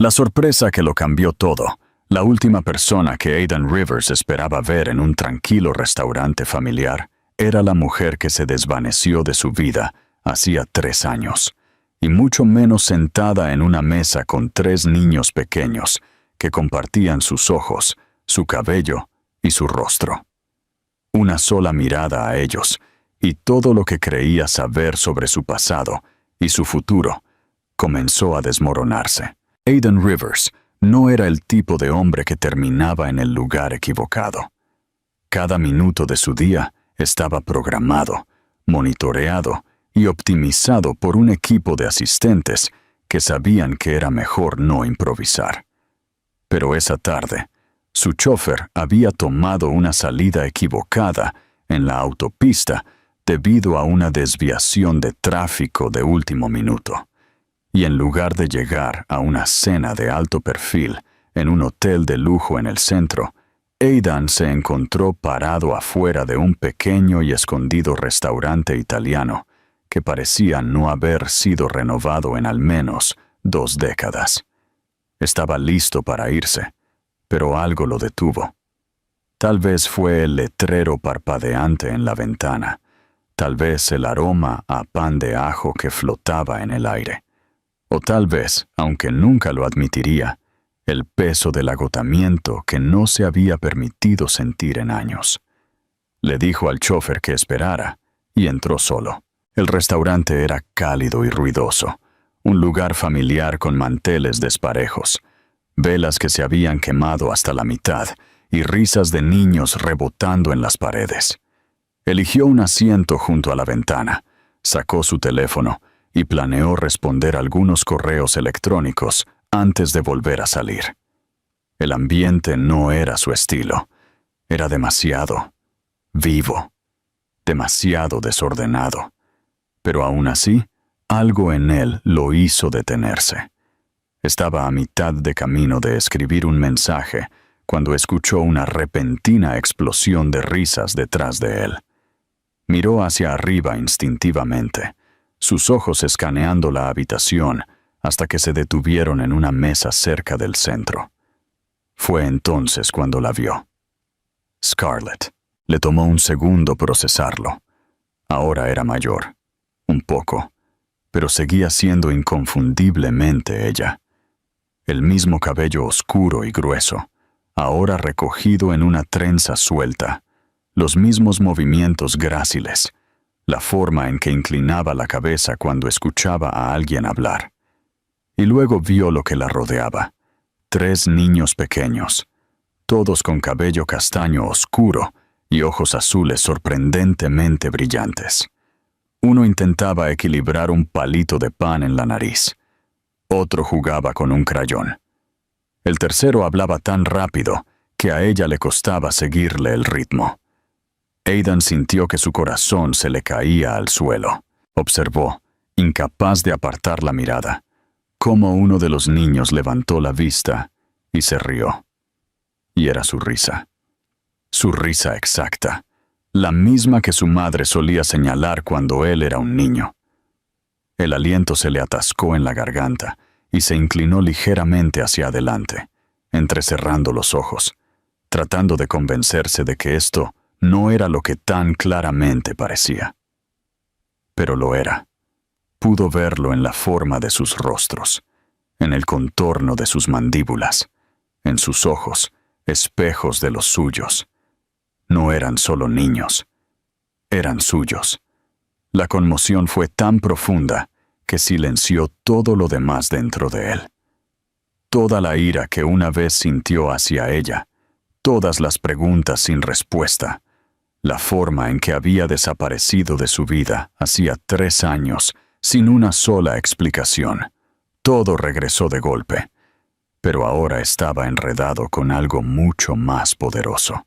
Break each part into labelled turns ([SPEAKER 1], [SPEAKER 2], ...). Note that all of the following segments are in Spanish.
[SPEAKER 1] La sorpresa que lo cambió todo. La última persona que Aidan Rivers esperaba ver en un tranquilo restaurante familiar era la mujer que se desvaneció de su vida hacía 3 años, y mucho menos sentada en una mesa con 3 niños pequeños que compartían sus ojos, su cabello y su rostro. Una sola mirada a ellos, y todo lo que creía saber sobre su pasado y su futuro comenzó a desmoronarse. Aidan Rivers no era el tipo de hombre que terminaba en el lugar equivocado. Cada minuto de su día estaba programado, monitoreado y optimizado por un equipo de asistentes que sabían que era mejor no improvisar. Pero esa tarde, su chofer había tomado una salida equivocada en la autopista debido a una desviación de tráfico de último minuto. Y en lugar de llegar a una cena de alto perfil en un hotel de lujo en el centro, Aidan se encontró parado afuera de un pequeño y escondido restaurante italiano que parecía no haber sido renovado en al menos 2 décadas. Estaba listo para irse, pero algo lo detuvo. Tal vez fue el letrero parpadeante en la ventana, tal vez el aroma a pan de ajo que flotaba en el aire. O tal vez, aunque nunca lo admitiría, el peso del agotamiento que no se había permitido sentir en años. Le dijo al chofer que esperara y entró solo. El restaurante era cálido y ruidoso, un lugar familiar con manteles desparejos, velas que se habían quemado hasta la mitad y risas de niños rebotando en las paredes. Eligió un asiento junto a la ventana, sacó su teléfono y planeó responder algunos correos electrónicos antes de volver a salir. El ambiente no era su estilo. Era demasiado vivo, demasiado desordenado. Pero aún así, algo en él lo hizo detenerse. Estaba a mitad de camino de escribir un mensaje cuando escuchó una repentina explosión de risas detrás de él. Miró hacia arriba instintivamente, sus ojos escaneando la habitación hasta que se detuvieron en una mesa cerca del centro. Fue entonces cuando la vio. Scarlett. Le tomó un segundo procesarlo. Ahora era mayor. Un poco, pero seguía siendo inconfundiblemente ella. El mismo cabello oscuro y grueso, ahora recogido en una trenza suelta, los mismos movimientos gráciles, la forma en que inclinaba la cabeza cuando escuchaba a alguien hablar. Y luego vio lo que la rodeaba. 3 niños pequeños, todos con cabello castaño oscuro y ojos azules sorprendentemente brillantes. Uno intentaba equilibrar un palito de pan en la nariz. Otro jugaba con un crayón. El tercero hablaba tan rápido que a ella le costaba seguirle el ritmo. Aidan sintió que su corazón se le caía al suelo. Observó, incapaz de apartar la mirada, cómo uno de los niños levantó la vista y se rió. Y era su risa. Su risa exacta, la misma que su madre solía señalar cuando él era un niño. El aliento se le atascó en la garganta y se inclinó ligeramente hacia adelante, entrecerrando los ojos, tratando de convencerse de que esto no era lo que tan claramente parecía. Pero lo era. Pudo verlo en la forma de sus rostros, en el contorno de sus mandíbulas, en sus ojos, espejos de los suyos. No eran solo niños, eran suyos. La conmoción fue tan profunda que silenció todo lo demás dentro de él. Toda la ira que una vez sintió hacia ella, todas las preguntas sin respuesta, la forma en que había desaparecido de su vida hacía 3 años sin una sola explicación. Todo regresó de golpe, pero ahora estaba enredado con algo mucho más poderoso.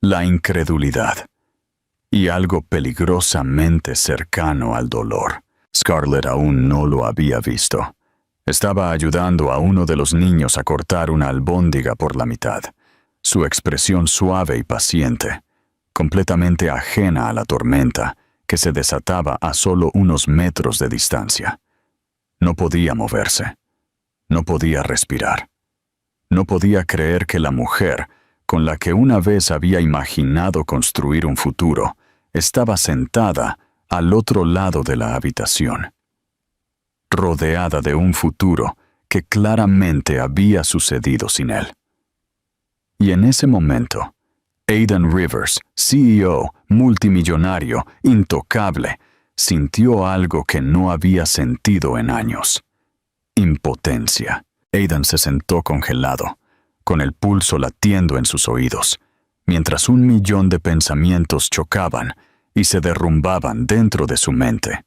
[SPEAKER 1] La incredulidad y algo peligrosamente cercano al dolor. Scarlett aún no lo había visto. Estaba ayudando a uno de los niños a cortar una albóndiga por la mitad. Su expresión suave y paciente, completamente ajena a la tormenta que se desataba a solo unos metros de distancia. No podía moverse. No podía respirar. No podía creer que la mujer, con la que una vez había imaginado construir un futuro, estaba sentada al otro lado de la habitación, rodeada de un futuro que claramente había sucedido sin él. Y en ese momento, Aidan Rivers, CEO, multimillonario, intocable, sintió algo que no había sentido en años: impotencia. Aidan se sentó congelado, con el pulso latiendo en sus oídos, mientras 1.000.000 de pensamientos chocaban y se derrumbaban dentro de su mente.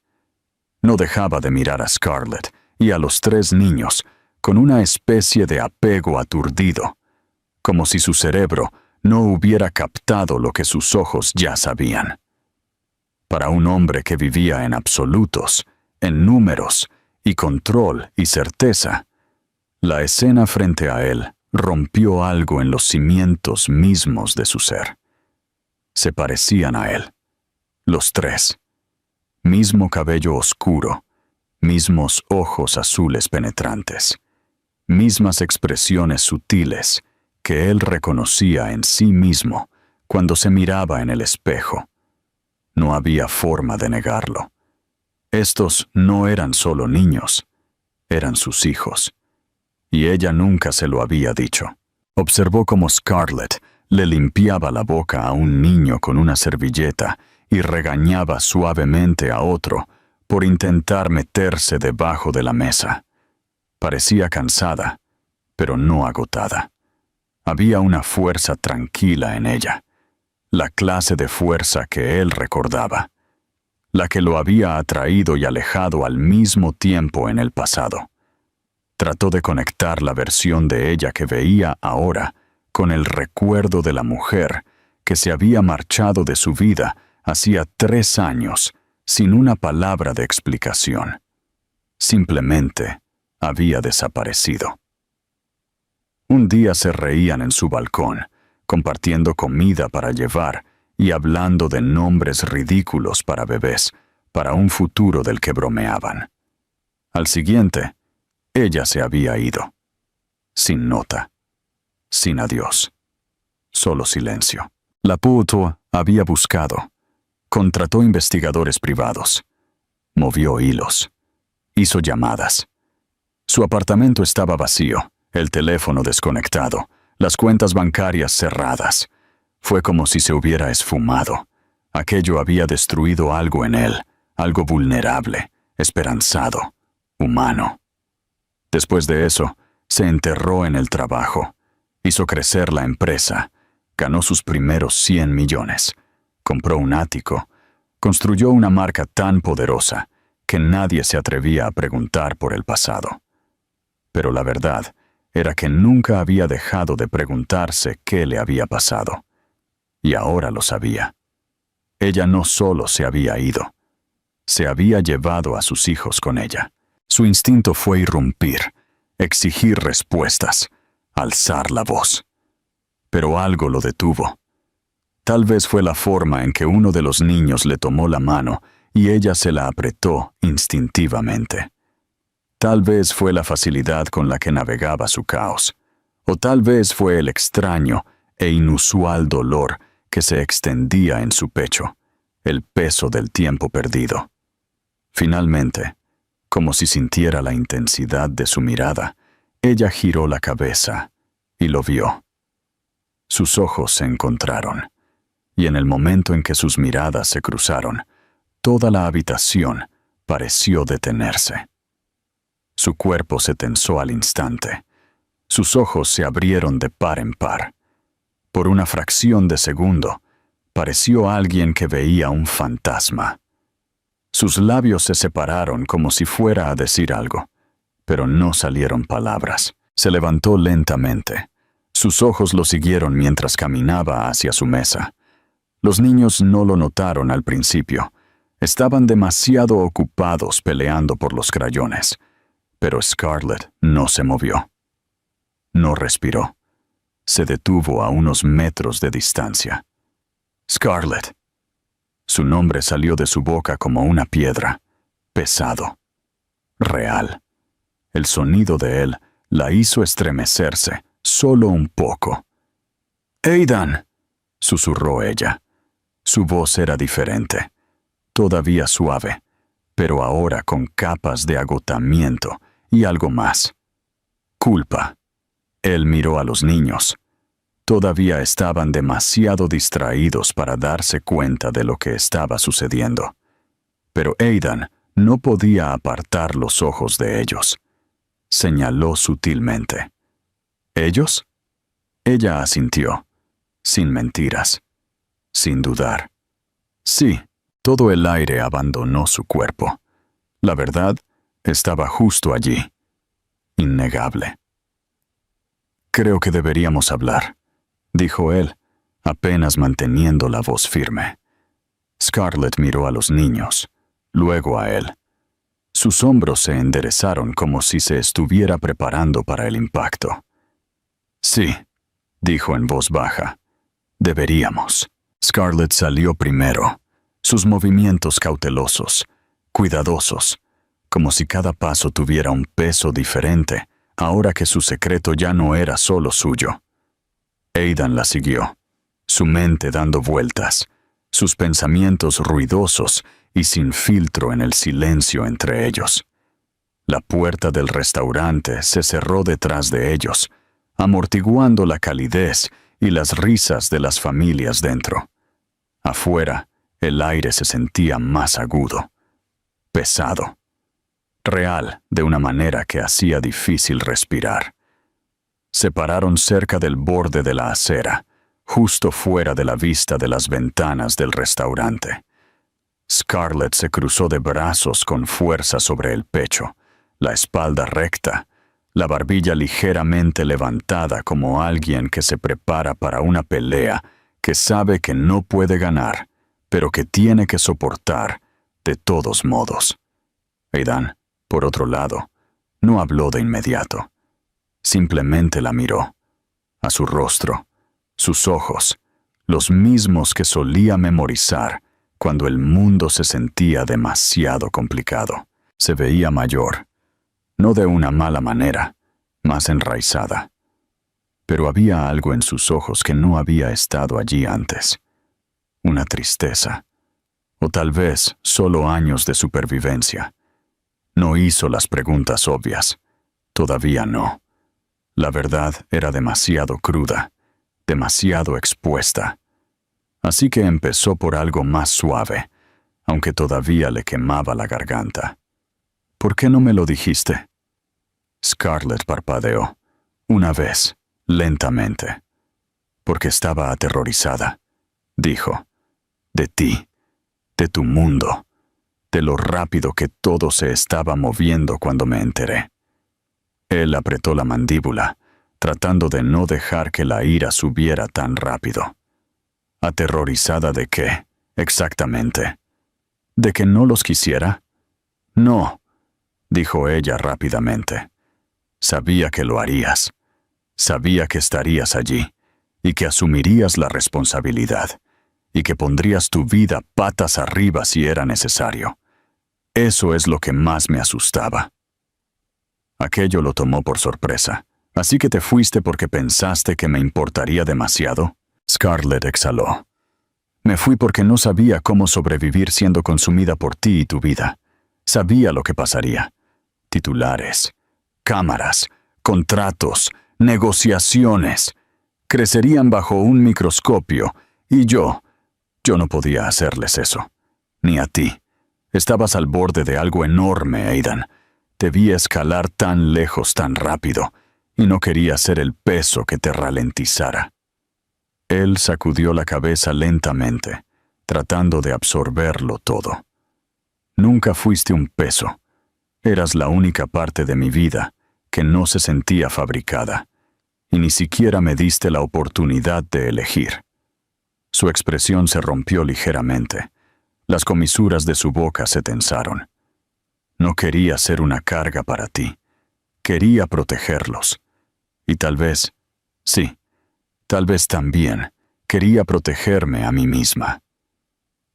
[SPEAKER 1] No dejaba de mirar a Scarlett y a los 3 niños con una especie de apego aturdido, como si su cerebro no hubiera captado lo que sus ojos ya sabían. Para un hombre que vivía en absolutos, en números y control y certeza, la escena frente a él rompió algo en los cimientos mismos de su ser. Se parecían a él, los 3. Mismo cabello oscuro, mismos ojos azules penetrantes, mismas expresiones sutiles que él reconocía en sí mismo cuando se miraba en el espejo. No había forma de negarlo. Estos no eran solo niños, eran sus hijos. Y ella nunca se lo había dicho. Observó cómo Scarlett le limpiaba la boca a un niño con una servilleta y regañaba suavemente a otro por intentar meterse debajo de la mesa. Parecía cansada, pero no agotada. Había una fuerza tranquila en ella, la clase de fuerza que él recordaba, la que lo había atraído y alejado al mismo tiempo en el pasado. Trató de conectar la versión de ella que veía ahora con el recuerdo de la mujer que se había marchado de su vida hacía 3 años sin una palabra de explicación. Simplemente había desaparecido. Un día se reían en su balcón, compartiendo comida para llevar y hablando de nombres ridículos para bebés, para un futuro del que bromeaban. Al siguiente, ella se había ido. Sin nota. Sin adiós. Solo silencio. La puto había buscado. Contrató investigadores privados. Movió hilos. Hizo llamadas. Su apartamento estaba vacío, el teléfono desconectado, las cuentas bancarias cerradas. Fue como si se hubiera esfumado. Aquello había destruido algo en él, algo vulnerable, esperanzado, humano. Después de eso, se enterró en el trabajo. Hizo crecer la empresa. Ganó sus primeros 100 millones. Compró un ático. Construyó una marca tan poderosa que nadie se atrevía a preguntar por el pasado. Pero la verdad era que nunca había dejado de preguntarse qué le había pasado. Y ahora lo sabía. Ella no solo se había ido, se había llevado a sus hijos con ella. Su instinto fue irrumpir, exigir respuestas, alzar la voz. Pero algo lo detuvo. Tal vez fue la forma en que uno de los niños le tomó la mano y ella se la apretó instintivamente. Tal vez fue la facilidad con la que navegaba su caos, o tal vez fue el extraño e inusual dolor que se extendía en su pecho, el peso del tiempo perdido. Finalmente, como si sintiera la intensidad de su mirada, ella giró la cabeza y lo vio. Sus ojos se encontraron, y en el momento en que sus miradas se cruzaron, toda la habitación pareció detenerse. Su cuerpo se tensó al instante. Sus ojos se abrieron de par en par. Por una fracción de segundo, pareció alguien que veía un fantasma. Sus labios se separaron como si fuera a decir algo, pero no salieron palabras. Se levantó lentamente. Sus ojos lo siguieron mientras caminaba hacia su mesa. Los niños no lo notaron al principio. Estaban demasiado ocupados peleando por los crayones. Pero Scarlett no se movió. No respiró. Se detuvo a unos metros de distancia. Scarlett. Su nombre salió de su boca como una piedra, pesado, real. El sonido de él la hizo estremecerse, solo un poco. «Aidan», susurró ella. Su voz era diferente, todavía suave, pero ahora con capas de agotamiento y algo más. Culpa. Él miró a los niños. Todavía estaban demasiado distraídos para darse cuenta de lo que estaba sucediendo. Pero Aidan no podía apartar los ojos de ellos. Señaló sutilmente. ¿Ellos? Ella asintió, sin mentiras, sin dudar. Sí, todo el aire abandonó su cuerpo. La verdad estaba justo allí, innegable. «Creo que deberíamos hablar», dijo él, apenas manteniendo la voz firme. Scarlett miró a los niños, luego a él. Sus hombros se enderezaron como si se estuviera preparando para el impacto. «Sí», dijo en voz baja, «deberíamos». Scarlett salió primero, sus movimientos cautelosos, cuidadosos, como si cada paso tuviera un peso diferente, ahora que su secreto ya no era solo suyo. Aidan la siguió, su mente dando vueltas, sus pensamientos ruidosos y sin filtro en el silencio entre ellos. La puerta del restaurante se cerró detrás de ellos, amortiguando la calidez y las risas de las familias dentro. Afuera, el aire se sentía más agudo, pesado, real de una manera que hacía difícil respirar. Se pararon cerca del borde de la acera, justo fuera de la vista de las ventanas del restaurante. Scarlett se cruzó de brazos con fuerza sobre el pecho, la espalda recta, la barbilla ligeramente levantada como alguien que se prepara para una pelea que sabe que no puede ganar, pero que tiene que soportar de todos modos. Aidan, por otro lado, no habló de inmediato. Simplemente la miró. A su rostro, sus ojos, los mismos que solía memorizar cuando el mundo se sentía demasiado complicado. Se veía mayor, no de una mala manera, más enraizada. Pero había algo en sus ojos que no había estado allí antes. Una tristeza. O tal vez solo años de supervivencia. No hizo las preguntas obvias. Todavía no. La verdad era demasiado cruda, demasiado expuesta. Así que empezó por algo más suave, aunque todavía le quemaba la garganta. «¿Por qué no me lo dijiste?» Scarlett parpadeó, una vez, lentamente. «Porque estaba aterrorizada», dijo. «De ti, de tu mundo, de lo rápido que todo se estaba moviendo cuando me enteré». Él apretó la mandíbula, tratando de no dejar que la ira subiera tan rápido. ¿Aterrorizada de qué, exactamente? ¿De que no los quisiera? No, dijo ella rápidamente. Sabía que lo harías. Sabía que estarías allí, y que asumirías la responsabilidad, y que pondrías tu vida patas arriba si era necesario. Eso es lo que más me asustaba. Aquello lo tomó por sorpresa. ¿Así que te fuiste porque pensaste que me importaría demasiado? Scarlett exhaló. Me fui porque no sabía cómo sobrevivir siendo consumida por ti y tu vida. Sabía lo que pasaría. Titulares, cámaras, contratos, negociaciones. Crecerían bajo un microscopio y yo no podía hacerles eso. Ni a ti. Estabas al borde de algo enorme, Aidan. Te vi escalar tan lejos tan rápido, y no quería ser el peso que te ralentizara. Él sacudió la cabeza lentamente, tratando de absorberlo todo. Nunca fuiste un peso. Eras la única parte de mi vida que no se sentía fabricada, y ni siquiera me diste la oportunidad de elegir. Su expresión se rompió ligeramente. Las comisuras de su boca se tensaron. No quería ser una carga para ti. Quería protegerlos. Y tal vez, sí, tal vez también quería protegerme a mí misma.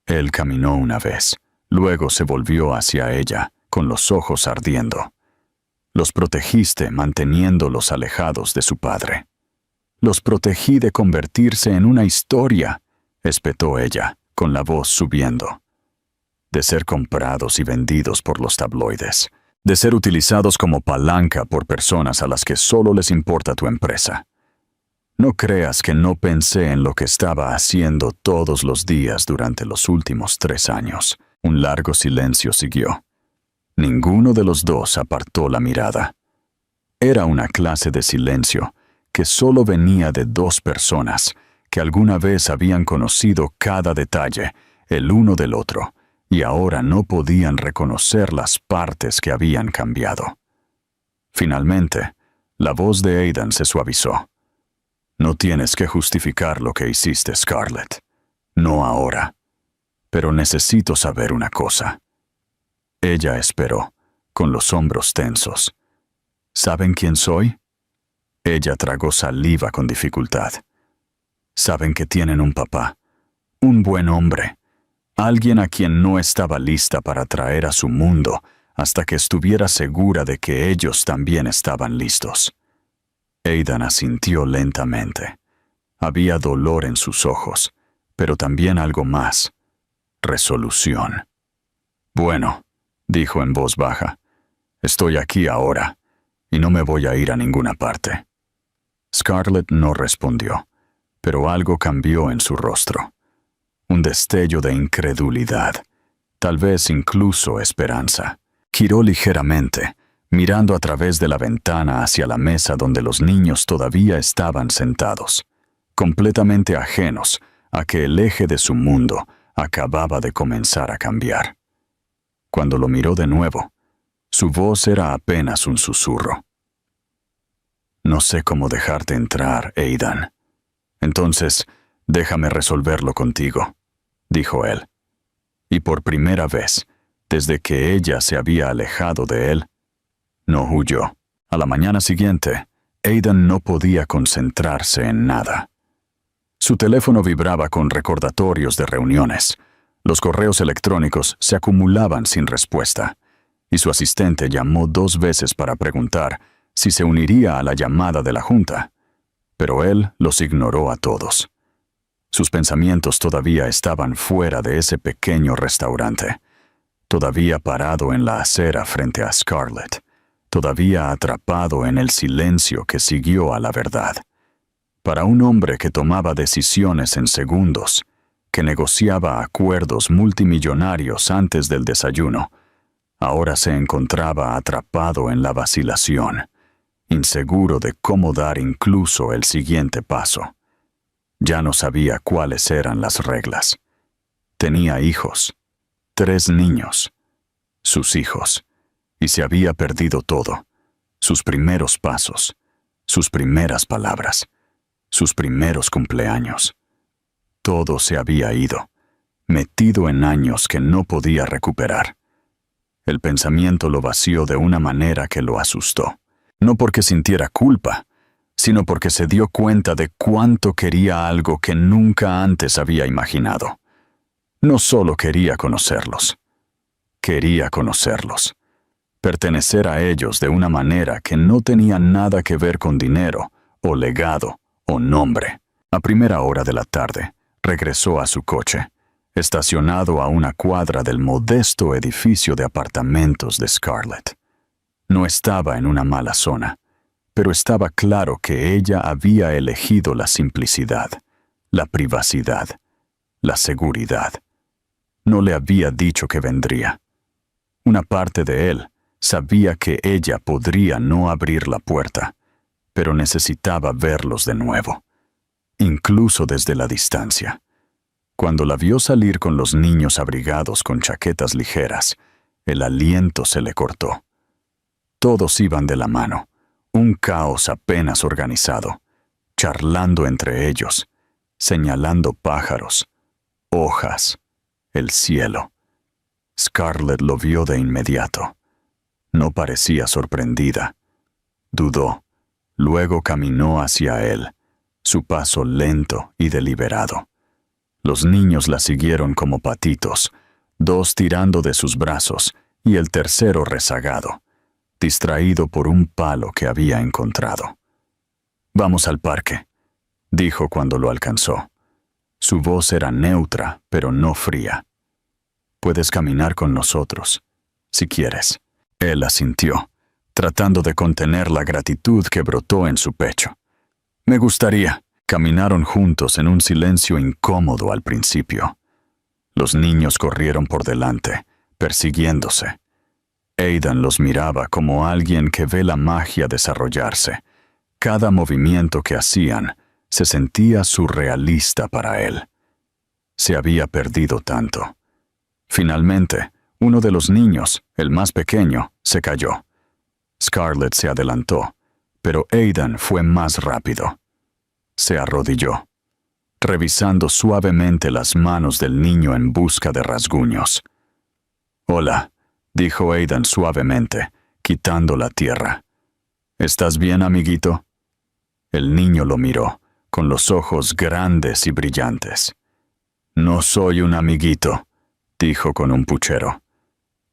[SPEAKER 1] Él caminó una vez, luego se volvió hacia ella, con los ojos ardiendo. Los protegiste manteniéndolos alejados de su padre. Los protegí de convertirse en una historia, espetó ella, con la voz subiendo. De ser comprados y vendidos por los tabloides, de ser utilizados como palanca por personas a las que solo les importa tu empresa. No creas que no pensé en lo que estaba haciendo todos los días durante los últimos 3 años. Un largo silencio siguió. Ninguno de los dos apartó la mirada. Era una clase de silencio que solo venía de 2 personas que alguna vez habían conocido cada detalle, el uno del otro, y ahora no podían reconocer las partes que habían cambiado. Finalmente, la voz de Aidan se suavizó. No tienes que justificar lo que hiciste, Scarlett. No ahora. Pero necesito saber una cosa. Ella esperó, con los hombros tensos. ¿Saben quién soy? Ella tragó saliva con dificultad. Saben que tienen un papá, un buen hombre, alguien a quien no estaba lista para traer a su mundo hasta que estuviera segura de que ellos también estaban listos. Aidan asintió lentamente. Había dolor en sus ojos, pero también algo más: resolución. Bueno, dijo en voz baja, estoy aquí ahora, y no me voy a ir a ninguna parte. Scarlett no respondió, pero algo cambió en su rostro. Un destello de incredulidad, tal vez incluso esperanza. Giró ligeramente, mirando a través de la ventana hacia la mesa donde los niños todavía estaban sentados, completamente ajenos a que el eje de su mundo acababa de comenzar a cambiar. Cuando lo miró de nuevo, su voz era apenas un susurro. No sé cómo dejarte entrar, Aidan. Entonces, déjame resolverlo contigo, dijo él. Y por primera vez, desde que ella se había alejado de él, no huyó. A la mañana siguiente, Aidan no podía concentrarse en nada. Su teléfono vibraba con recordatorios de reuniones. Los correos electrónicos se acumulaban sin respuesta, y su asistente llamó 2 veces para preguntar si se uniría a la llamada de la junta, pero él los ignoró a todos. Sus pensamientos todavía estaban fuera de ese pequeño restaurante, todavía parado en la acera frente a Scarlett, todavía atrapado en el silencio que siguió a la verdad. Para un hombre que tomaba decisiones en segundos, que negociaba acuerdos multimillonarios antes del desayuno, ahora se encontraba atrapado en la vacilación, inseguro de cómo dar incluso el siguiente paso. Ya no sabía cuáles eran las reglas. Tenía hijos, 3 niños, sus hijos, y se había perdido todo: sus primeros pasos, sus primeras palabras, sus primeros cumpleaños. Todo se había ido, metido en años que no podía recuperar. El pensamiento lo vació de una manera que lo asustó. No porque sintiera culpa, sino porque se dio cuenta de cuánto quería algo que nunca antes había imaginado. No solo quería conocerlos, pertenecer a ellos de una manera que no tenía nada que ver con dinero, o legado, o nombre. A primera hora de la tarde, regresó a su coche, estacionado a una cuadra del modesto edificio de apartamentos de Scarlett. No estaba en una mala zona, pero estaba claro que ella había elegido la simplicidad, la privacidad, la seguridad. No le había dicho que vendría. Una parte de él sabía que ella podría no abrir la puerta, pero necesitaba verlos de nuevo, incluso desde la distancia. Cuando la vio salir con los niños abrigados con chaquetas ligeras, el aliento se le cortó. Todos iban de la mano, un caos apenas organizado, charlando entre ellos, señalando pájaros, hojas, el cielo. Scarlett lo vio de inmediato. No parecía sorprendida. Dudó, luego caminó hacia él, su paso lento y deliberado. Los niños la siguieron como patitos, 2 tirando de sus brazos y el tercero rezagado, distraído por un palo que había encontrado. «Vamos al parque», dijo cuando lo alcanzó. Su voz era neutra, pero no fría. «Puedes caminar con nosotros, si quieres». Él asintió, tratando de contener la gratitud que brotó en su pecho. «Me gustaría». Caminaron juntos en un silencio incómodo al principio. Los niños corrieron por delante, persiguiéndose. Aidan los miraba como alguien que ve la magia desarrollarse. Cada movimiento que hacían se sentía surrealista para él. Se había perdido tanto. Finalmente, uno de los niños, el más pequeño, se cayó. Scarlett se adelantó, pero Aidan fue más rápido. Se arrodilló, revisando suavemente las manos del niño en busca de rasguños. «Hola», dijo Aidan suavemente, quitando la tierra. «¿Estás bien, amiguito?» El niño lo miró, con los ojos grandes y brillantes. «No soy un amiguito», dijo con un puchero.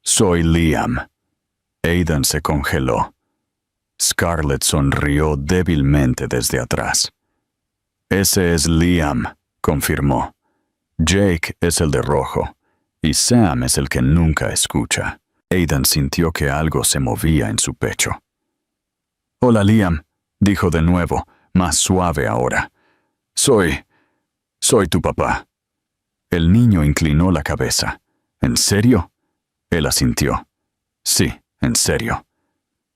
[SPEAKER 1] «Soy Liam». Aidan se congeló. Scarlett sonrió débilmente desde atrás. «Ese es Liam», confirmó. «Jake es el de rojo, y Sam es el que nunca escucha». Aidan sintió que algo se movía en su pecho. «Hola, Liam», dijo de nuevo, más suave ahora. Soy tu papá». El niño inclinó la cabeza. «¿En serio?» Él asintió. «Sí, en serio».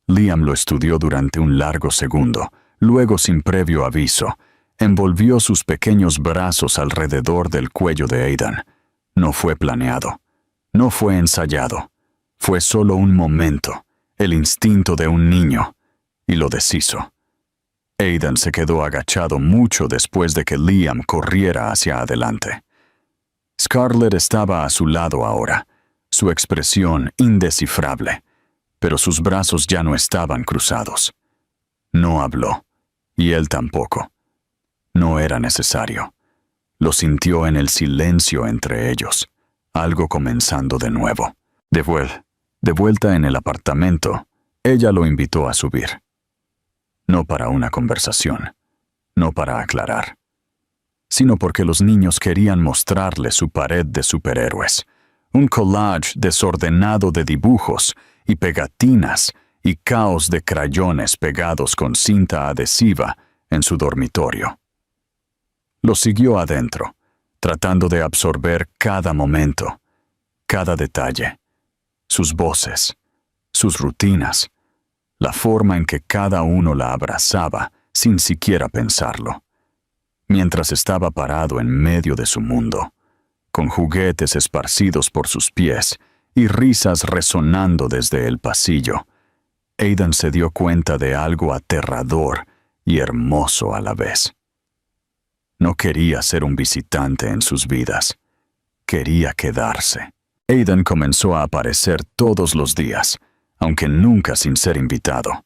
[SPEAKER 1] Liam lo estudió durante un largo segundo, luego sin previo aviso, envolvió sus pequeños brazos alrededor del cuello de Aidan. No fue planeado. No fue ensayado. Fue solo un momento, el instinto de un niño, y lo deshizo. Aidan se quedó agachado mucho después de que Liam corriera hacia adelante. Scarlett estaba a su lado ahora, su expresión indescifrable, pero sus brazos ya no estaban cruzados. No habló, y él tampoco. No era necesario. Lo sintió en el silencio entre ellos, algo comenzando de nuevo. De vuelta en el apartamento, ella lo invitó a subir. No para una conversación, no para aclarar, sino porque los niños querían mostrarle su pared de superhéroes, un collage desordenado de dibujos y pegatinas y caos de crayones pegados con cinta adhesiva en su dormitorio. Lo siguió adentro, tratando de absorber cada momento, cada detalle, sus voces, sus rutinas, la forma en que cada uno la abrazaba sin siquiera pensarlo, mientras estaba parado en medio de su mundo, con juguetes esparcidos por sus pies y risas resonando desde el pasillo. Aidan se dio cuenta de algo aterrador y hermoso a la vez. No quería ser un visitante en sus vidas. Quería quedarse. Aidan comenzó a aparecer todos los días, aunque nunca sin ser invitado.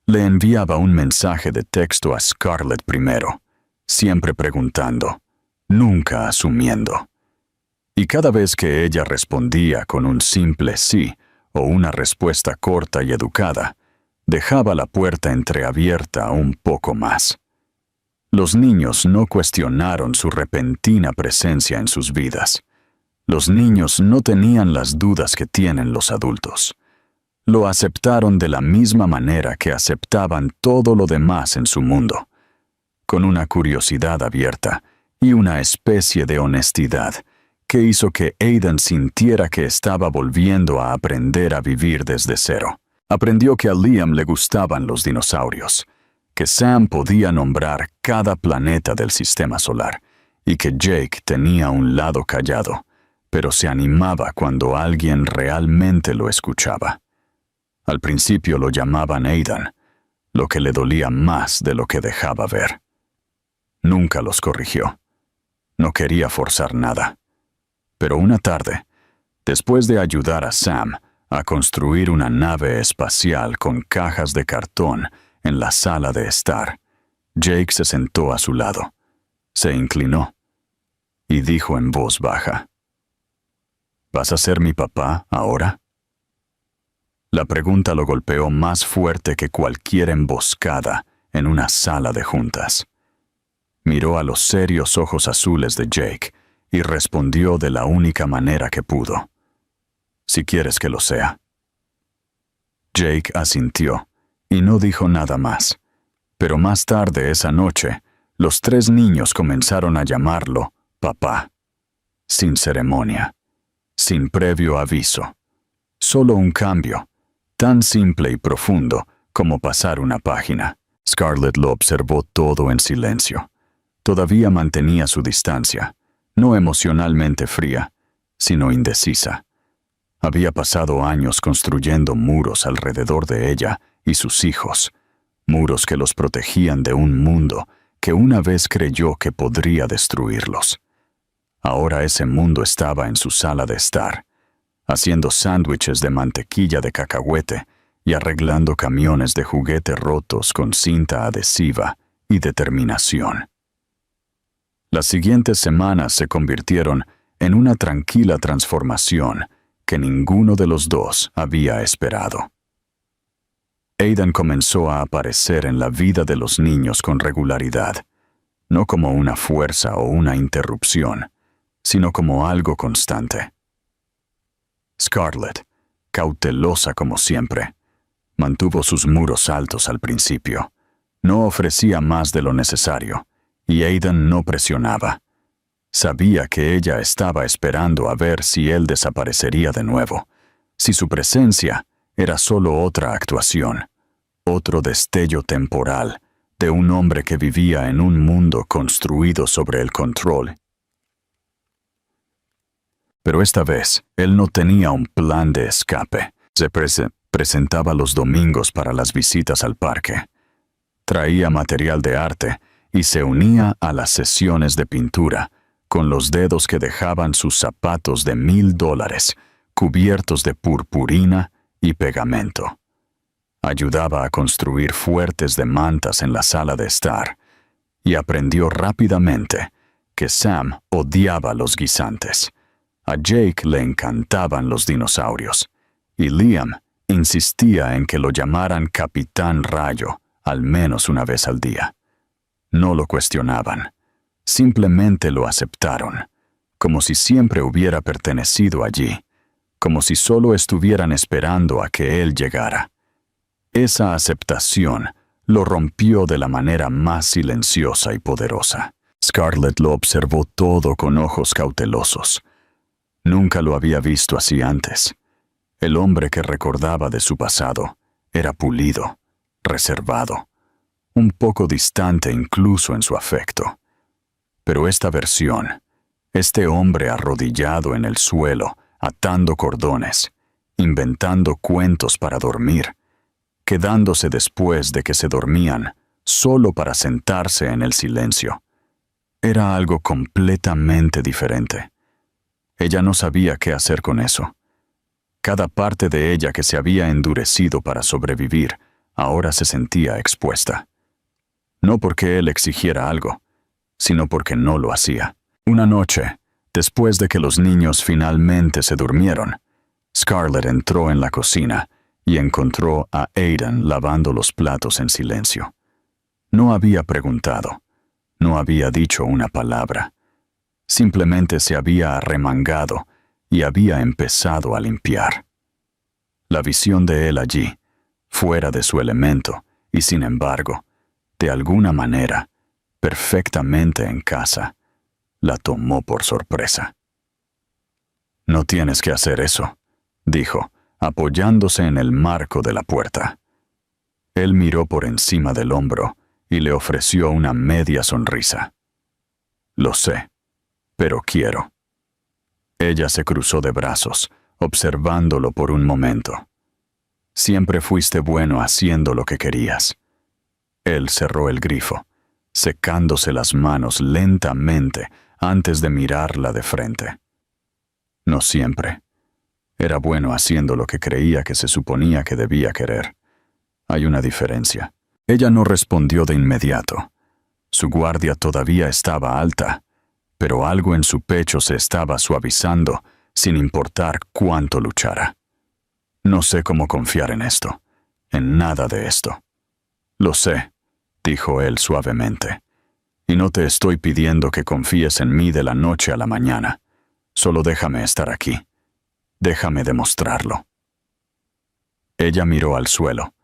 [SPEAKER 1] Le enviaba un mensaje de texto a Scarlett primero, siempre preguntando, nunca asumiendo. Y cada vez que ella respondía con un simple sí o una respuesta corta y educada, dejaba la puerta entreabierta un poco más. Los niños no cuestionaron su repentina presencia en sus vidas. Los niños no tenían las dudas que tienen los adultos. Lo aceptaron de la misma manera que aceptaban todo lo demás en su mundo, con una curiosidad abierta y una especie de honestidad que hizo que Aidan sintiera que estaba volviendo a aprender a vivir desde cero. Aprendió que a Liam le gustaban los dinosaurios, que Sam podía nombrar cada planeta del sistema solar y que Jake tenía un lado callado, pero se animaba cuando alguien realmente lo escuchaba. Al principio lo llamaban Aidan, lo que le dolía más de lo que dejaba ver. Nunca los corrigió. No quería forzar nada. Pero una tarde, después de ayudar a Sam a construir una nave espacial con cajas de cartón en la sala de estar, Jake se sentó a su lado, se inclinó y dijo en voz baja, ¿vas a ser mi papá ahora? La pregunta lo golpeó más fuerte que cualquier emboscada en una sala de juntas. Miró a los serios ojos azules de Jake y respondió de la única manera que pudo. «Si quieres que lo sea». Jake asintió y no dijo nada más. Pero más tarde esa noche, los 3 niños comenzaron a llamarlo papá. Sin ceremonia, sin previo aviso. Solo un cambio, tan simple y profundo como pasar una página. Scarlett lo observó todo en silencio. Todavía mantenía su distancia, no emocionalmente fría, sino indecisa. Había pasado años construyendo muros alrededor de ella y sus hijos, muros que los protegían de un mundo que una vez creyó que podría destruirlos. Ahora ese mundo estaba en su sala de estar, haciendo sándwiches de mantequilla de cacahuete y arreglando camiones de juguete rotos con cinta adhesiva y determinación. Las siguientes semanas se convirtieron en una tranquila transformación que ninguno de los dos había esperado. Aidan comenzó a aparecer en la vida de los niños con regularidad, no como una fuerza o una interrupción, sino como algo constante. Scarlett, cautelosa como siempre, mantuvo sus muros altos al principio. No ofrecía más de lo necesario, y Aidan no presionaba. Sabía que ella estaba esperando a ver si él desaparecería de nuevo, si su presencia era solo otra actuación, otro destello temporal de un hombre que vivía en un mundo construido sobre el control. Pero esta vez, él no tenía un plan de escape. Se presentaba los domingos para las visitas al parque. Traía material de arte y se unía a las sesiones de pintura, con los dedos que dejaban sus zapatos de $1000, cubiertos de purpurina y pegamento. Ayudaba a construir fuertes de mantas en la sala de estar, y aprendió rápidamente que Sam odiaba los guisantes. A Jake le encantaban los dinosaurios, y Liam insistía en que lo llamaran Capitán Rayo al menos una vez al día. No lo cuestionaban. Simplemente lo aceptaron, como si siempre hubiera pertenecido allí, como si solo estuvieran esperando a que él llegara. Esa aceptación lo rompió de la manera más silenciosa y poderosa. Scarlett lo observó todo con ojos cautelosos. Nunca lo había visto así antes. El hombre que recordaba de su pasado era pulido, reservado, un poco distante incluso en su afecto. Pero esta versión, este hombre arrodillado en el suelo, atando cordones, inventando cuentos para dormir, quedándose después de que se dormían, solo para sentarse en el silencio, era algo completamente diferente. Ella no sabía qué hacer con eso. Cada parte de ella que se había endurecido para sobrevivir, ahora se sentía expuesta. No porque él exigiera algo, sino porque no lo hacía. Una noche, después de que los niños finalmente se durmieron, Scarlett entró en la cocina y encontró a Aidan lavando los platos en silencio. No había preguntado, no había dicho una palabra. Simplemente se había arremangado y había empezado a limpiar. La visión de él allí, fuera de su elemento, y sin embargo, de alguna manera, perfectamente en casa, la tomó por sorpresa. «No tienes que hacer eso», dijo, apoyándose en el marco de la puerta. Él miró por encima del hombro y le ofreció una media sonrisa. «Lo sé, pero quiero». Ella se cruzó de brazos, observándolo por un momento. «Siempre fuiste bueno haciendo lo que querías». Él cerró el grifo, secándose las manos lentamente antes de mirarla de frente. «No siempre. Era bueno haciendo lo que creía que se suponía que debía querer. Hay una diferencia». Ella no respondió de inmediato. Su guardia todavía estaba alta, pero algo en su pecho se estaba suavizando sin importar cuánto luchara. No sé cómo confiar en esto, en nada de esto. Lo sé, dijo él suavemente. Y no te estoy pidiendo que confíes en mí de la noche a la mañana. Solo déjame estar aquí. Déjame demostrarlo. Ella miró al suelo.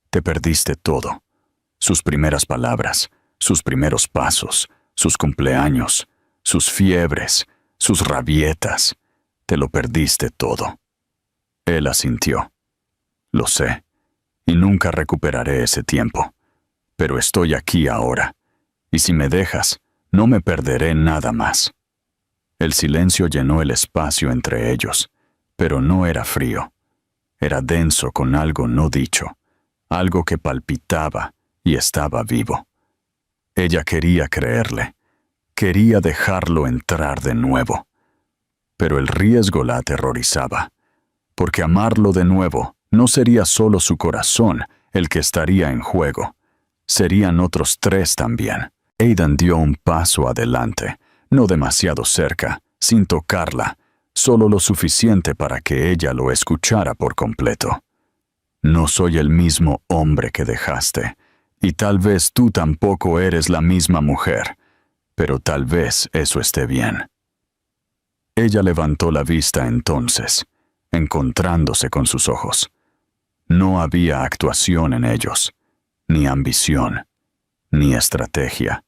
[SPEAKER 1] Te perdiste todo. Sus primeras palabras, sus primeros pasos, sus cumpleaños, sus fiebres, sus rabietas. Te lo perdiste todo. Él asintió. Lo sé, y nunca recuperaré ese tiempo. Pero estoy aquí ahora, y si me dejas, no me perderé nada más. El silencio llenó el espacio entre ellos, pero no era frío. Era denso con algo no dicho, algo que palpitaba y estaba vivo. Ella quería creerle, quería dejarlo entrar de nuevo. Pero el riesgo la aterrorizaba, porque amarlo de nuevo no sería solo su corazón el que estaría en juego. Serían otros 3 también. Aidan dio un paso adelante, no demasiado cerca, sin tocarla, solo lo suficiente para que ella lo escuchara por completo. No soy el mismo hombre que dejaste, y tal vez tú tampoco eres la misma mujer, pero tal vez eso esté bien. Ella levantó la vista entonces, encontrándose con sus ojos. No había actuación en ellos, ni ambición, ni estrategia,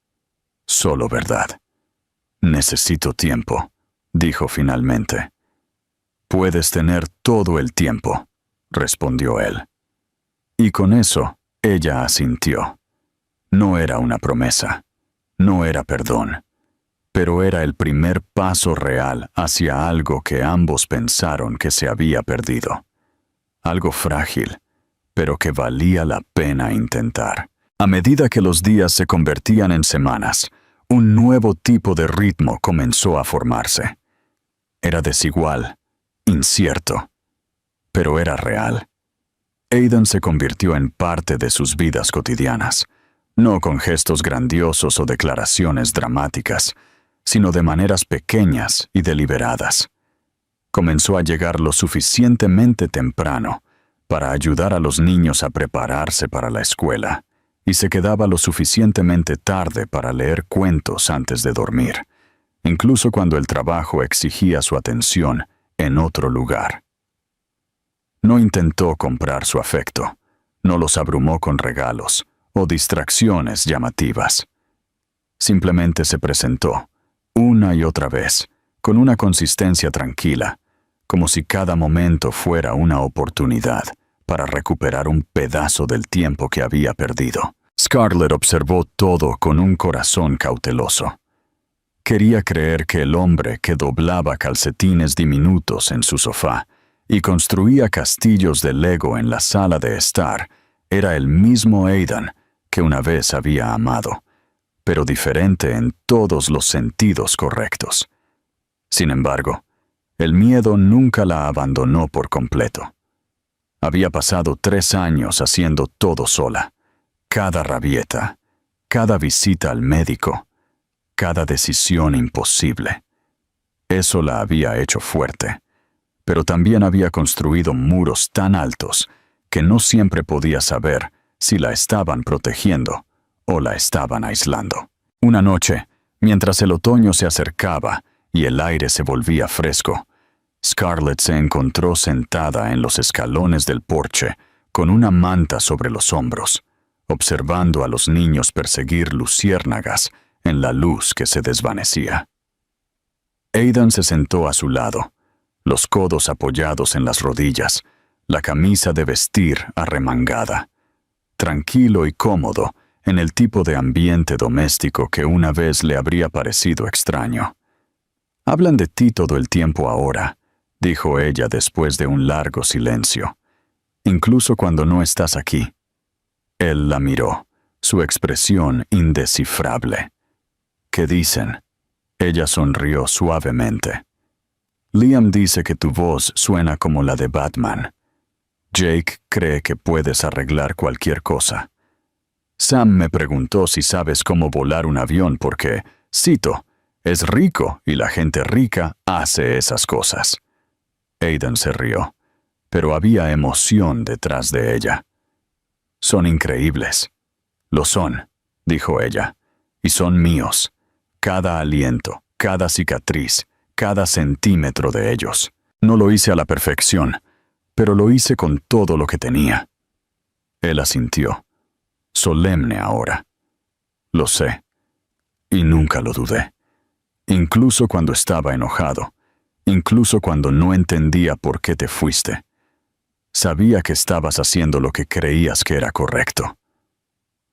[SPEAKER 1] solo verdad. Necesito tiempo, dijo finalmente. Puedes tener todo el tiempo, respondió él. Y con eso, ella asintió. No era una promesa, no era perdón, pero era el primer paso real hacia algo que ambos pensaron que se había perdido. Algo frágil, pero que valía la pena intentar. A medida que los días se convertían en semanas, un nuevo tipo de ritmo comenzó a formarse. Era desigual, incierto, pero era real. Aidan se convirtió en parte de sus vidas cotidianas, no con gestos grandiosos o declaraciones dramáticas, sino de maneras pequeñas y deliberadas. Comenzó a llegar lo suficientemente temprano para ayudar a los niños a prepararse para la escuela, y se quedaba lo suficientemente tarde para leer cuentos antes de dormir, incluso cuando el trabajo exigía su atención en otro lugar. No intentó comprar su afecto, no los abrumó con regalos o distracciones llamativas. Simplemente se presentó, una y otra vez, con una consistencia tranquila, como si cada momento fuera una oportunidad para recuperar un pedazo del tiempo que había perdido. Scarlett observó todo con un corazón cauteloso. Quería creer que el hombre que doblaba calcetines diminutos en su sofá y construía castillos de Lego en la sala de estar era el mismo Aidan que una vez había amado, pero diferente en todos los sentidos correctos. Sin embargo, el miedo nunca la abandonó por completo. Había pasado 3 años haciendo todo sola. Cada rabieta, cada visita al médico, cada decisión imposible. Eso la había hecho fuerte, pero también había construido muros tan altos que no siempre podía saber si la estaban protegiendo o la estaban aislando. Una noche, mientras el otoño se acercaba y el aire se volvía fresco, Scarlett se encontró sentada en los escalones del porche con una manta sobre los hombros, observando a los niños perseguir luciérnagas en la luz que se desvanecía. Aidan se sentó a su lado, los codos apoyados en las rodillas, la camisa de vestir arremangada, tranquilo y cómodo en el tipo de ambiente doméstico que una vez le habría parecido extraño. «Hablan de ti todo el tiempo ahora», dijo ella después de un largo silencio, «incluso cuando no estás aquí». Él la miró, su expresión indescifrable. «¿Qué dicen?» Ella sonrió suavemente. «Liam dice que tu voz suena como la de Batman. Jake cree que puedes arreglar cualquier cosa. Sam me preguntó si sabes cómo volar un avión porque, cito, es rico y la gente rica hace esas cosas». Aidan se rió, pero había emoción detrás de ella. «Son increíbles». «Lo son», dijo ella, «y son míos. Cada aliento, cada cicatriz, cada centímetro de ellos. No lo hice a la perfección, pero lo hice con todo lo que tenía». Él asintió, solemne ahora. «Lo sé, y nunca lo dudé. Incluso cuando estaba enojado, incluso cuando no entendía por qué te fuiste. Sabía que estabas haciendo lo que creías que era correcto».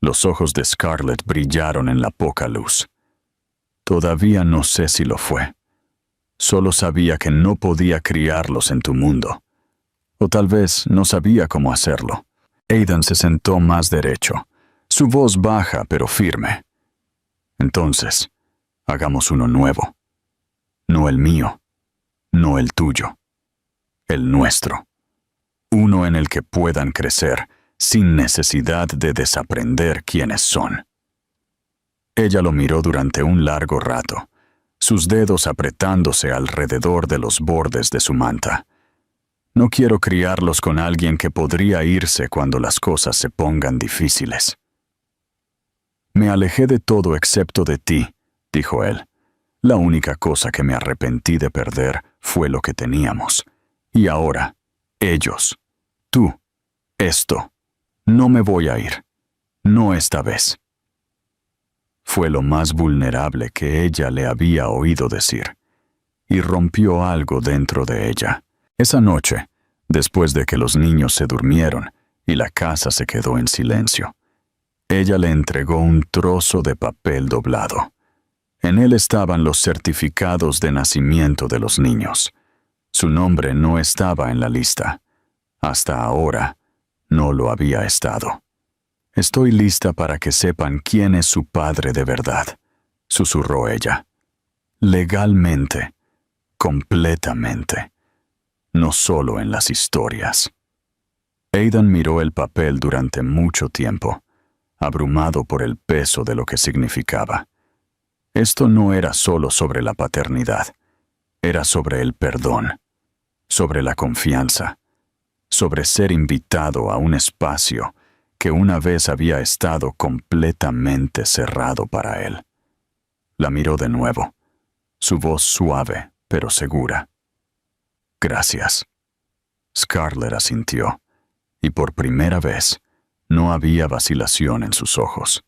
[SPEAKER 1] Los ojos de Scarlett brillaron en la poca luz. «Todavía no sé si lo fue. Solo sabía que no podía criarlos en tu mundo. O tal vez no sabía cómo hacerlo». Aidan se sentó más derecho, su voz baja pero firme. «Entonces, hagamos uno nuevo. No el mío, no el tuyo, el nuestro. Uno en el que puedan crecer sin necesidad de desaprender quiénes son». Ella lo miró durante un largo rato, sus dedos apretándose alrededor de los bordes de su manta. «No quiero criarlos con alguien que podría irse cuando las cosas se pongan difíciles». «Me alejé de todo excepto de ti», dijo él. «La única cosa que me arrepentí de perder fue lo que teníamos. Y ahora, ellos, tú, esto, no me voy a ir. No esta vez». Fue lo más vulnerable que ella le había oído decir, y rompió algo dentro de ella. Esa noche, después de que los niños se durmieron y la casa se quedó en silencio, ella le entregó un trozo de papel doblado. En él estaban los certificados de nacimiento de los niños. Su nombre no estaba en la lista. Hasta ahora, no lo había estado. «Estoy lista para que sepan quién es su padre de verdad», susurró ella. «Legalmente, completamente. No solo en las historias». Aidan miró el papel durante mucho tiempo, abrumado por el peso de lo que significaba. Esto no era solo sobre la paternidad, era sobre el perdón, sobre la confianza, sobre ser invitado a un espacio que una vez había estado completamente cerrado para él. La miró de nuevo, su voz suave pero segura. «Gracias». Scarlett asintió, y por primera vez no había vacilación en sus ojos.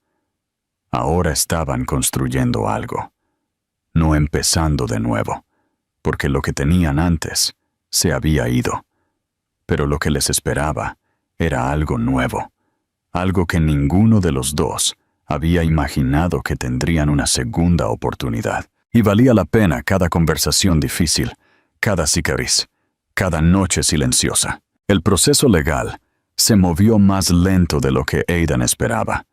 [SPEAKER 1] Ahora estaban construyendo algo, no empezando de nuevo, porque lo que tenían antes se había ido, pero lo que les esperaba era algo nuevo, algo que ninguno de los dos había imaginado que tendrían una segunda oportunidad. Y valía la pena cada conversación difícil, cada cicatriz, cada noche silenciosa. El proceso legal se movió más lento de lo que Aidan esperaba,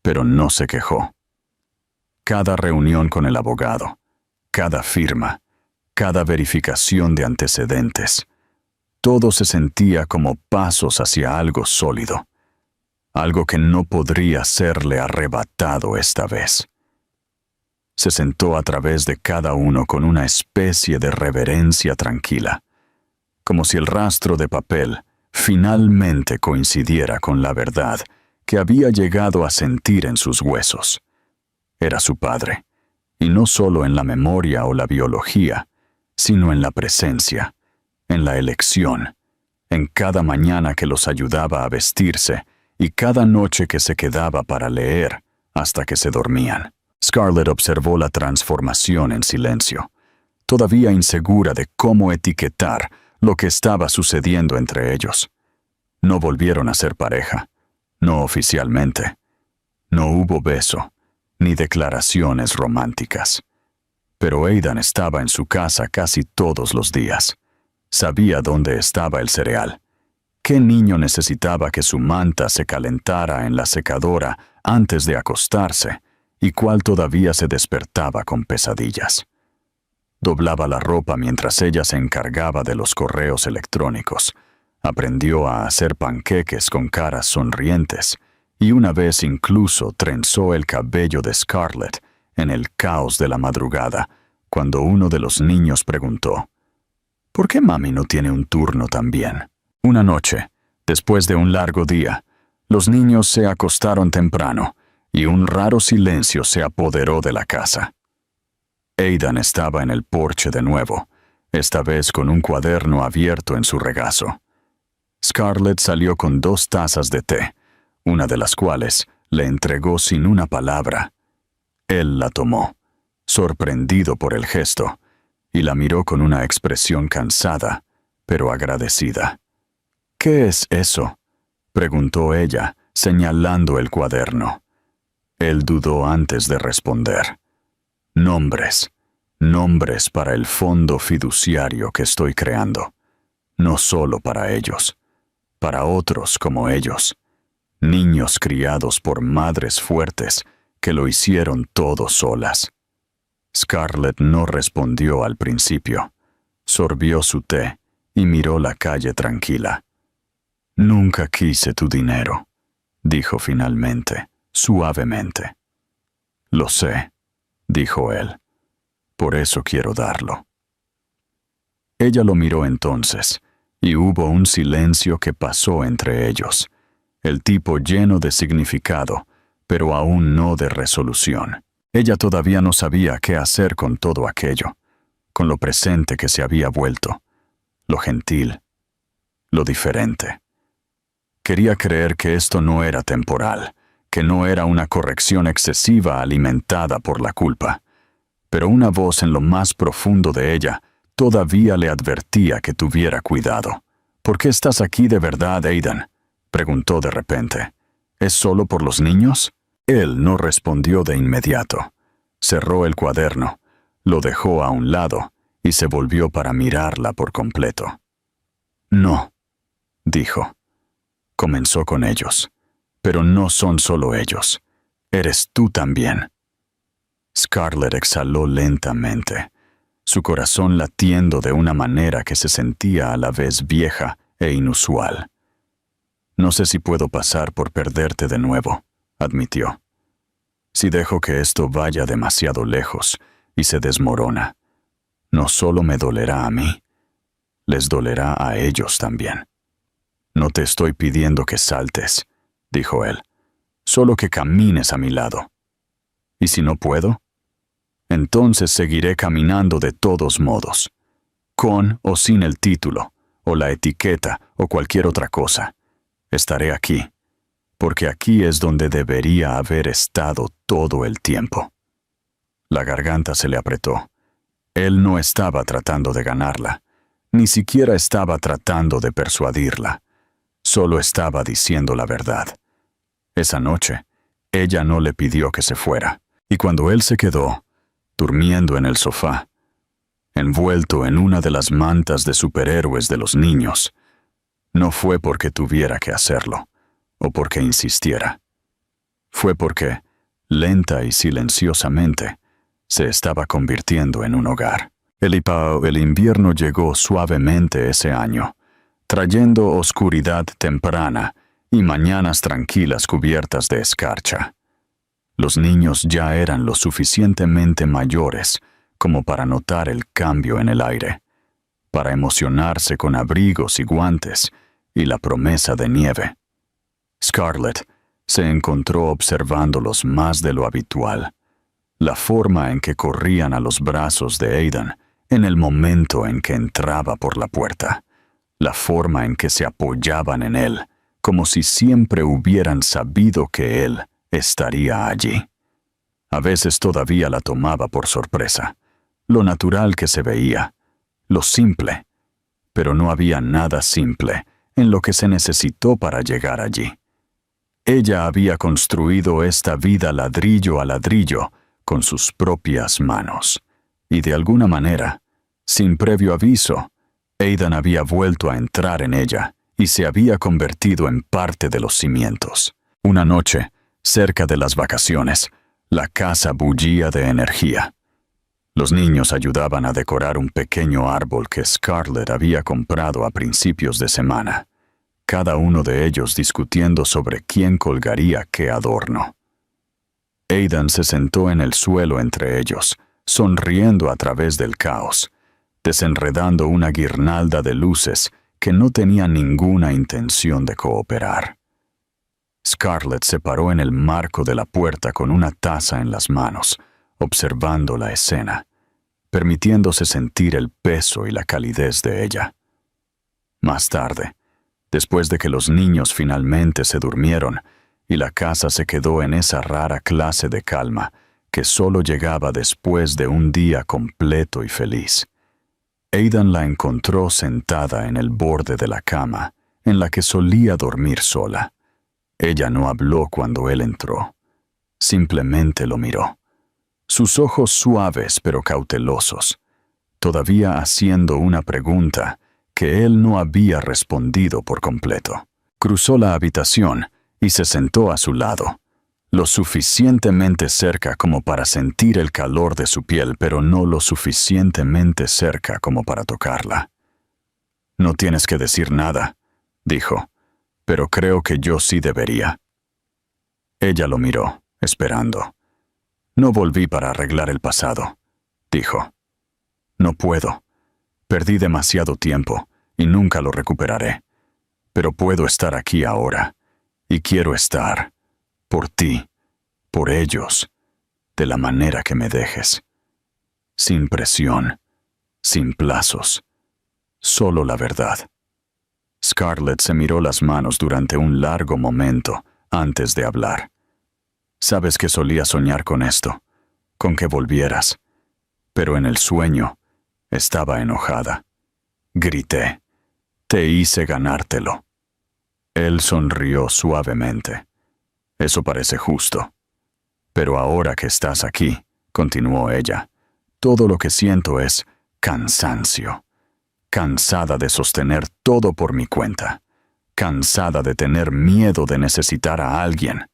[SPEAKER 1] pero no se quejó. Cada reunión con el abogado, cada firma, cada verificación de antecedentes, todo se sentía como pasos hacia algo sólido, algo que no podría serle arrebatado esta vez. Se sentó a través de cada uno con una especie de reverencia tranquila, como si el rastro de papel finalmente coincidiera con la verdad que había llegado a sentir en sus huesos. Era su padre, y no solo en la memoria o la biología, sino en la presencia, en la elección, en cada mañana que los ayudaba a vestirse y cada noche que se quedaba para leer hasta que se dormían. Scarlett observó la transformación en silencio, todavía insegura de cómo etiquetar lo que estaba sucediendo entre ellos. No volvieron a ser pareja, no oficialmente. No hubo beso, ni declaraciones románticas. Pero Aidan estaba en su casa casi todos los días. Sabía dónde estaba el cereal. ¿Qué niño necesitaba que su manta se calentara en la secadora antes de acostarse? Y cuál todavía se despertaba con pesadillas. Doblaba la ropa mientras ella se encargaba de los correos electrónicos. Aprendió a hacer panqueques con caras sonrientes, y una vez incluso trenzó el cabello de Scarlett en el caos de la madrugada, cuando uno de los niños preguntó: «¿Por qué mami no tiene un turno también?» Una noche, después de un largo día, los niños se acostaron temprano y un raro silencio se apoderó de la casa. Aidan estaba en el porche de nuevo, esta vez con un cuaderno abierto en su regazo. Scarlett salió con 2 tazas de té, una de las cuales le entregó sin una palabra. Él la tomó, sorprendido por el gesto, y la miró con una expresión cansada, pero agradecida. «¿Qué es eso?», preguntó ella, señalando el cuaderno. Él dudó antes de responder. «Nombres, nombres para el fondo fiduciario que estoy creando. No solo para ellos, para otros como ellos. Niños criados por madres fuertes que lo hicieron todo solas». Scarlett no respondió al principio. Sorbió su té y miró la calle tranquila. «Nunca quise tu dinero», dijo finalmente, suavemente. «Lo sé», dijo él. «Por eso quiero darlo». Ella lo miró entonces, y hubo un silencio que pasó entre ellos, el tipo lleno de significado, pero aún no de resolución. Ella todavía no sabía qué hacer con todo aquello, con lo presente que se había vuelto, lo gentil, lo diferente. Quería creer que esto no era temporal, que no era una corrección excesiva alimentada por la culpa. Pero una voz en lo más profundo de ella todavía le advertía que tuviera cuidado. «¿Por qué estás aquí de verdad, Aidan?», preguntó de repente. «¿Es solo por los niños?». Él no respondió de inmediato. Cerró el cuaderno, lo dejó a un lado y se volvió para mirarla por completo. «No», dijo. «Comenzó con ellos, pero no son solo ellos. Eres tú también». Scarlett exhaló lentamente, su corazón latiendo de una manera que se sentía a la vez vieja e inusual. «No sé si puedo pasar por perderte de nuevo», admitió. «Si dejo que esto vaya demasiado lejos y se desmorona, no solo me dolerá a mí, les dolerá a ellos también». «No te estoy pidiendo que saltes», dijo él, «solo que camines a mi lado». «¿Y si no puedo?». «Entonces seguiré caminando de todos modos, con o sin el título, o la etiqueta, o cualquier otra cosa. Estaré aquí, porque aquí es donde debería haber estado todo el tiempo». La garganta se le apretó. Él no estaba tratando de ganarla, ni siquiera estaba tratando de persuadirla. Solo estaba diciendo la verdad. Esa noche, ella no le pidió que se fuera, y cuando él se quedó, durmiendo en el sofá, envuelto en una de las mantas de superhéroes de los niños, no fue porque tuviera que hacerlo, o porque insistiera. Fue porque, lenta y silenciosamente, se estaba convirtiendo en un hogar. El invierno llegó suavemente ese año, trayendo oscuridad temprana y mañanas tranquilas cubiertas de escarcha. Los niños ya eran lo suficientemente mayores como para notar el cambio en el aire, para emocionarse con abrigos y guantes y la promesa de nieve. Scarlett se encontró observándolos más de lo habitual, la forma en que corrían a los brazos de Aidan en el momento en que entraba por la puerta, la forma en que se apoyaban en él, como si siempre hubieran sabido que él estaría allí. A veces todavía la tomaba por sorpresa, lo natural que se veía, lo simple, pero no había nada simple en lo que se necesitó para llegar allí. Ella había construido esta vida ladrillo a ladrillo con sus propias manos, y de alguna manera, sin previo aviso, Aidan había vuelto a entrar en ella y se había convertido en parte de los cimientos. Una noche, cerca de las vacaciones, la casa bullía de energía. Los niños ayudaban a decorar un pequeño árbol que Scarlett había comprado a principios de semana, cada uno de ellos discutiendo sobre quién colgaría qué adorno. Aidan se sentó en el suelo entre ellos, sonriendo a través del caos, desenredando una guirnalda de luces que no tenía ninguna intención de cooperar. Scarlett se paró en el marco de la puerta con una taza en las manos, observando la escena, permitiéndose sentir el peso y la calidez de ella. Más tarde, después de que los niños finalmente se durmieron y la casa se quedó en esa rara clase de calma que solo llegaba después de un día completo y feliz, Aidan la encontró sentada en el borde de la cama en la que solía dormir sola. Ella no habló cuando él entró. Simplemente lo miró. Sus ojos suaves pero cautelosos, todavía haciendo una pregunta que él no había respondido por completo. Cruzó la habitación y se sentó a su lado, lo suficientemente cerca como para sentir el calor de su piel, pero no lo suficientemente cerca como para tocarla. «No tienes que decir nada», dijo, «pero creo que yo sí debería». Ella lo miró, esperando. «No volví para arreglar el pasado», dijo. «No puedo. Perdí demasiado tiempo y nunca lo recuperaré. Pero puedo estar aquí ahora, y quiero estar por ti, por ellos, de la manera que me dejes. Sin presión, sin plazos, solo la verdad». Scarlett se miró las manos durante un largo momento antes de hablar. «Sabes que solía soñar con esto, con que volvieras, pero en el sueño estaba enojada. Grité. Te hice ganártelo». Él sonrió suavemente. «Eso parece justo. Pero ahora que estás aquí», continuó ella, «todo lo que siento es cansancio. Cansada de sostener todo por mi cuenta. Cansada de tener miedo de necesitar a alguien».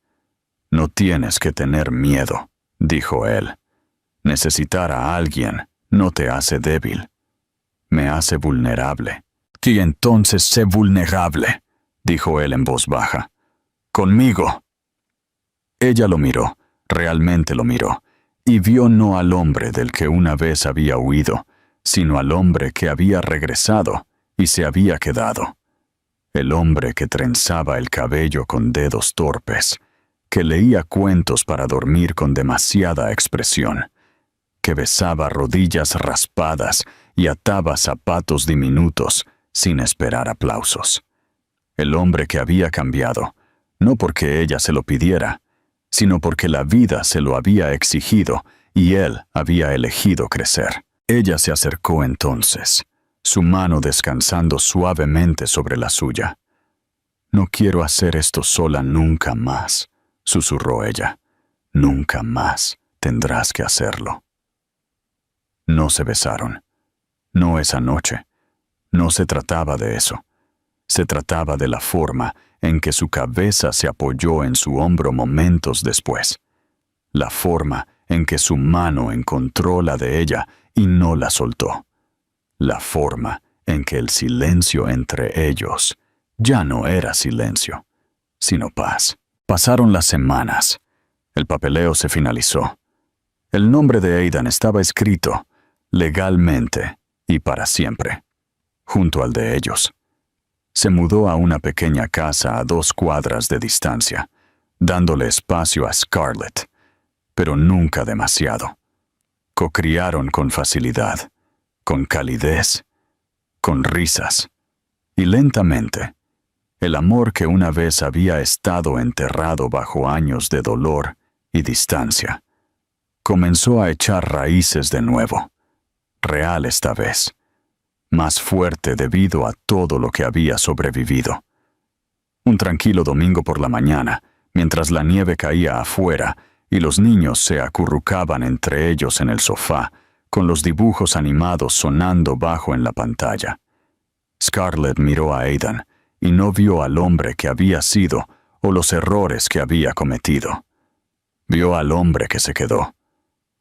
[SPEAKER 1] «No tienes que tener miedo», dijo él. «Necesitar a alguien no te hace débil. Me hace vulnerable». «Y entonces sé vulnerable», dijo él en voz baja. «Conmigo». Ella lo miró, realmente lo miró, y vio no al hombre del que una vez había huido, sino al hombre que había regresado y se había quedado. El hombre que trenzaba el cabello con dedos torpes, que leía cuentos para dormir con demasiada expresión, que besaba rodillas raspadas y ataba zapatos diminutos sin esperar aplausos. El hombre que había cambiado, no porque ella se lo pidiera, sino porque la vida se lo había exigido y él había elegido crecer. Ella se acercó entonces, su mano descansando suavemente sobre la suya. «No quiero hacer esto sola nunca más», susurró ella. «Nunca más tendrás que hacerlo». No se besaron. No esa noche. No se trataba de eso. Se trataba de la forma en que su cabeza se apoyó en su hombro momentos después. La forma en que su mano encontró la de ella y no la soltó. La forma en que el silencio entre ellos ya no era silencio, sino paz. Pasaron las semanas. El papeleo se finalizó. El nombre de Aidan estaba escrito, legalmente y para siempre, junto al de ellos. Se mudó a una pequeña casa a 2 cuadras de distancia, dándole espacio a Scarlett, pero nunca demasiado. Cocriaron con facilidad, con calidez, con risas, y lentamente, el amor que una vez había estado enterrado bajo años de dolor y distancia, comenzó a echar raíces de nuevo, real esta vez, más fuerte debido a todo lo que había sobrevivido. Un tranquilo domingo por la mañana, mientras la nieve caía afuera y los niños se acurrucaban entre ellos en el sofá, con los dibujos animados sonando bajo en la pantalla. Scarlett miró a Aidan y no vio al hombre que había sido o los errores que había cometido. Vio al hombre que se quedó,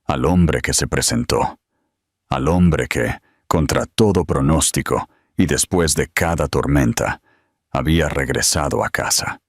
[SPEAKER 1] al hombre que se presentó, al hombre que, contra todo pronóstico y después de cada tormenta, había regresado a casa.